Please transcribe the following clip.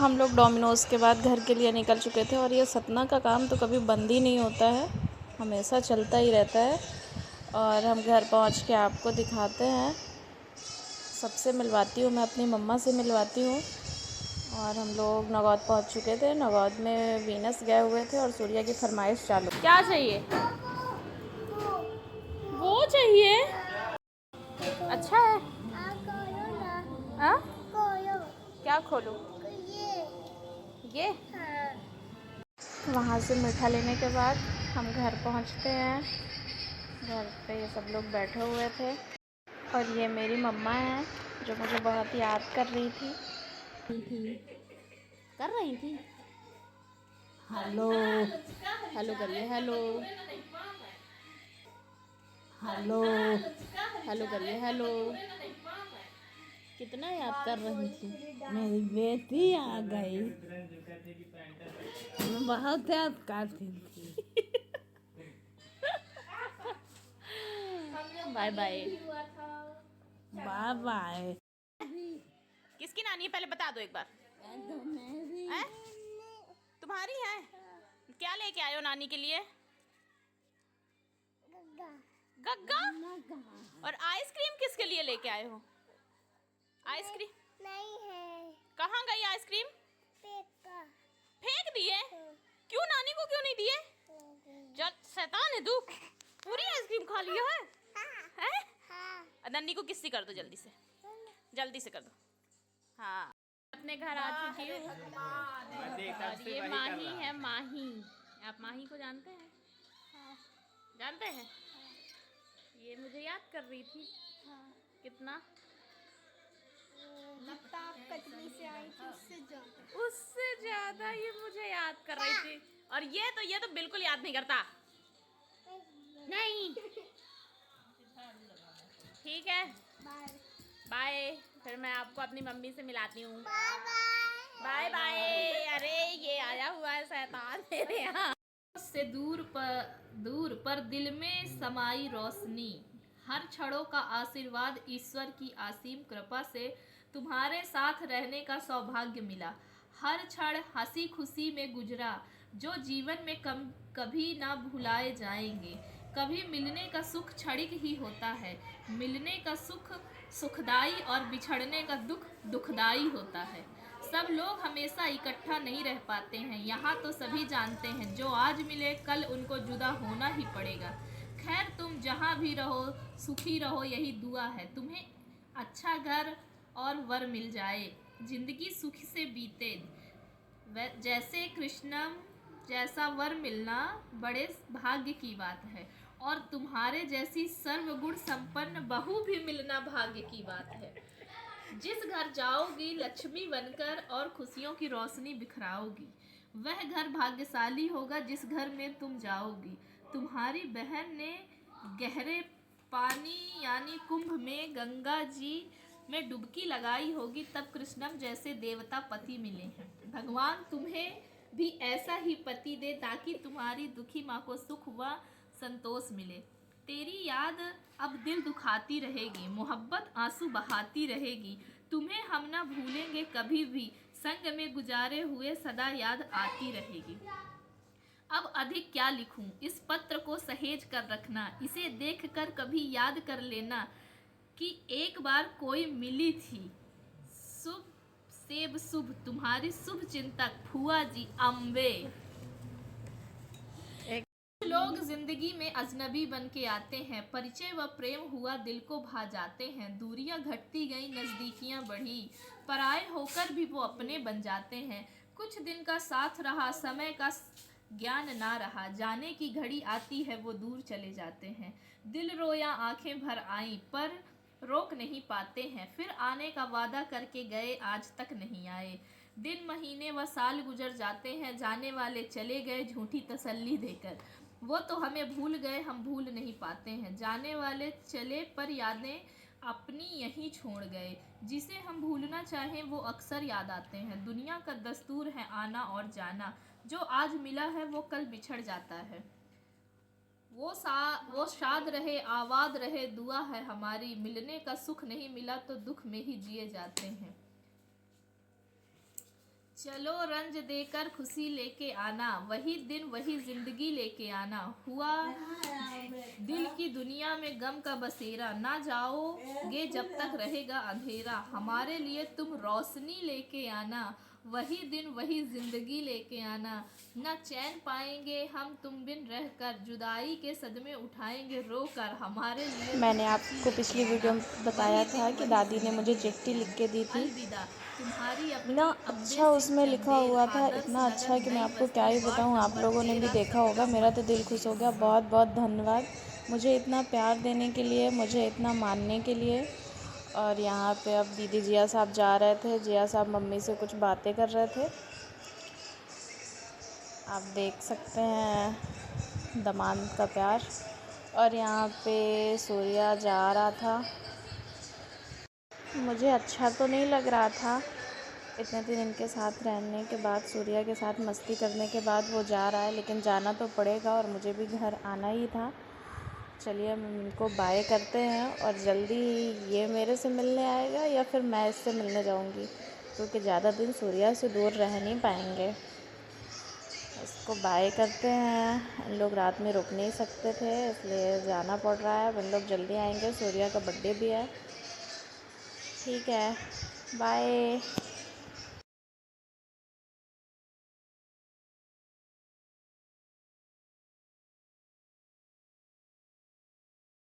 हम लोग डोमिनोज़ के बाद घर के लिए निकल चुके थे और ये सतना का काम तो कभी बंद ही नहीं होता है, हमेशा चलता ही रहता है। और हम घर पहुंच के आपको दिखाते हैं, सबसे मिलवाती हूँ, मैं अपनी मम्मा से मिलवाती हूँ। और हम लोग नगौद पहुंच चुके थे। नगौद में वीनस गए हुए थे और सूर्या की फरमाइश चालू। क्या चाहिए? वो चाहिए। अच्छा है। हाँ? क्या खोलूँ? ये वहाँ से मीठा लेने के बाद हम घर पहुँचते हैं। घर पे ये सब लोग बैठे हुए थे और ये मेरी मम्मा है जो मुझे बहुत याद कर रही थी। हेलो हेलो करिए। हेलो हेलो हेलो करिए। हेलो कितना याद कर रही थी। मेरी बेटी आ गई। मैं बहुत याद करती थी। Bye bye. Bye bye. किसकी नानी है पहले बता दो एक बार। हैं? तुम्हारी है? क्या लेके आए हो नानी के लिए? गग्गा। और आइसक्रीम किसके लिए लेके आए हो? आइसक्रीम नहीं है। कहाँ गई आइसक्रीम? फेंक दिए? क्यों, नानी को क्यों नहीं दिए? चल शैतान है तू, पूरी आइसक्रीम खा लिया है? हैं? नन्नी को किस्सी कर दो जल्दी से, जल्दी से कर दो। हाँ, अपने घर आ चुकी हूँ और ये माही है। माही, आप माही को जानते हैं? जानते हैं? ये मुझे याद कर रही थी। कितना लगता आप कटनी से आई थी उससे ज्यादा ये मुझे याद कर रही थी। और ये तो बिल्कुल याद नहीं करता। नहीं ठीक है, बाय। फिर मैं आपको अपनी मम्मी से मिलाती हूँ। Bye bye. अरे ये आया हुआ है शैतान मेरे यहाँ से। दूर पर दिल में समाई रोशनी, हर क्षणों का आशीर्वाद, ईश्वर की असीम कृपा से तुम्हारे साथ रहने का सौभाग्य मिला। हर क्षण हंसी खुशी में गुजरा, जो जीवन में कभी ना भुलाए जाएंगे। कभी मिलने का सुख क्षणिक ही होता है, मिलने का सुख सुखदाई और बिछड़ने का दुख दुखदाई होता है। सब लोग हमेशा इकट्ठा नहीं रह पाते हैं, यहाँ तो सभी जानते हैं जो आज मिले कल उनको जुदा होना ही पड़ेगा। खैर तुम जहाँ भी रहो सुखी रहो, यही दुआ है। तुम्हें अच्छा घर और वर मिल जाए, जिंदगी सुख से बीते। जैसे कृष्णम जैसा वर मिलना बड़े भाग्य की बात है, और तुम्हारे जैसी सर्वगुण संपन्न बहू भी मिलना भाग्य की बात है। जिस घर जाओगी लक्ष्मी बनकर और खुशियों की रोशनी बिखराओगी, वह घर भाग्यशाली होगा जिस घर में तुम जाओगी। तुम्हारी बहन ने गहरे पानी यानी कुंभ में गंगा जी में डुबकी लगाई होगी, तब कृष्णम जैसे देवता पति मिले हैं। भगवान तुम्हें भी ऐसा ही पति दे ताकि तुम्हारी दुखी माँ को सुख व संतोष मिले। तेरी याद अब दिल दुखाती रहेगी, मोहब्बत आंसू बहाती रहेगी। तुम्हें हम ना भूलेंगे कभी भी, संग में गुजारे हुए सदा याद आती रहेगी। अब अधिक क्या लिखूं, इस पत्र को सहेज कर रखना, इसे देखकर कभी याद कर लेना कि एक बार कोई मिली थी। शुभ सेब शुभ, तुम्हारी शुभ चिंतक फुआ जी अम्बे। लोग जिंदगी में अजनबी बन के आते हैं, परिचय व प्रेम हुआ दिल को भा जाते हैं। दूरियां घटती गई नजदीकियां बढ़ी, पराए होकर भी वो अपने बन जाते हैं। कुछ दिन का साथ रहा, समय का ज्ञान ना रहा, जाने की घड़ी आती है वो दूर चले जाते हैं। दिल रोया आंखें भर आई पर रोक नहीं पाते हैं, फिर आने का वादा करके गए आज तक नहीं आए। दिन महीने व साल गुजर जाते हैं, जाने वाले चले गए झूठी तसल्ली देकर। वो तो हमें भूल गए, हम भूल नहीं पाते हैं। जाने वाले चले पर यादें अपनी यहीं छोड़ गए, जिसे हम भूलना चाहें वो अक्सर याद आते हैं। दुनिया का दस्तूर है आना और जाना, जो आज मिला है वो कल बिछड़ जाता है। वो शाद रहे आबाद रहे दुआ है हमारी, मिलने का सुख नहीं मिला तो दुख में ही जिए जाते हैं। चलो रंज देकर खुशी लेके आना, वही दिन वही जिंदगी लेके आना। हुआ दिल की दुनिया में गम का बसेरा, ना जाओगे जब तक रहेगा अंधेरा। हमारे लिए तुम रोशनी लेके आना, वही दिन वही जिंदगी लेके आना। ना चैन पाएंगे हम तुम बिन रहकर, जुदाई के सदमे उठाएंगे रोकर। हमारे लिए मैंने आपको पिछली वीडियो में बताया था कि दादी ने मुझे चिट्ठी लिख के दी थी। अलविदा तुम्हारी इतना अच्छा उसमें लिखा हुआ था, इतना अच्छा कि मैं आपको क्या ही बताऊं। आप लोगों ने भी देखा होगा, मेरा तो दिल खुश हो गया। बहुत बहुत धन्यवाद मुझे इतना प्यार देने के लिए, मुझे इतना मानने के लिए। और यहाँ पे अब दीदी जिया साहब जा रहे थे। जिया साहब मम्मी से कुछ बातें कर रहे थे, आप देख सकते हैं दामाद का प्यार। और यहाँ पे सूर्या जा रहा था। मुझे अच्छा तो नहीं लग रहा था, इतने दिन इनके साथ रहने के बाद, सूर्या के साथ मस्ती करने के बाद वो जा रहा है, लेकिन जाना तो पड़ेगा और मुझे भी घर आना ही था। चलिए हम इनको बाय करते हैं और जल्दी ये मेरे से मिलने आएगा या फिर मैं इससे मिलने जाऊंगी, क्योंकि ज़्यादा दिन सूर्या से दूर रह नहीं पाएंगे। इसको बाय करते हैं। इन लोग रात में रुक नहीं सकते थे, इसलिए जाना पड़ रहा है। इन लोग जल्दी आएंगे, सूर्या का बर्थडे भी है। ठीक है, बाय।